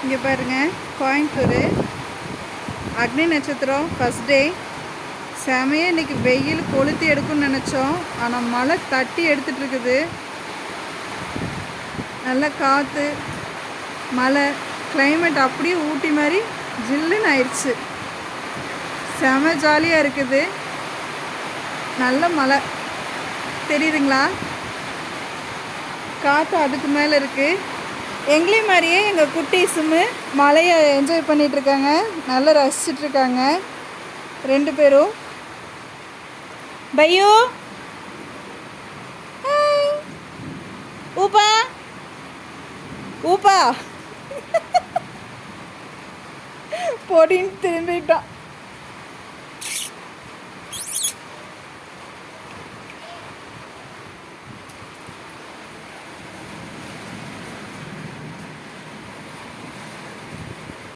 இங்கே பாருங்கள், கோயம்புத்தூர் அக்னி நட்சத்திரம் ஃபஸ்ட் டே. செமையாக இன்றைக்கி வெயில் கொளுத்தி எடுக்கும்னு நினச்சோம். ஆனால் மழை தட்டி எடுத்துகிட்ருக்குது. நல்ல காற்று, மழை, கிளைமேட் அப்படியே ஊட்டி மாதிரி ஜில்லுன்னு ஆயிடுச்சு. செம ஜாலியாக இருக்குது. நல்ல மழை தெரியுதுங்களா? காற்று அதுக்கு மேலே இருக்குது. எங்களையும் மாதிரியே எங்கள் குட்டீஸுமே மழையை என்ஜாய் பண்ணிகிட்ருக்காங்க. நல்லா ரசிச்சிட்ருக்காங்க 2 பேரும். பையோ, ஊப்பா ஊப்பா போடின்னு திரும்பிட்டான்.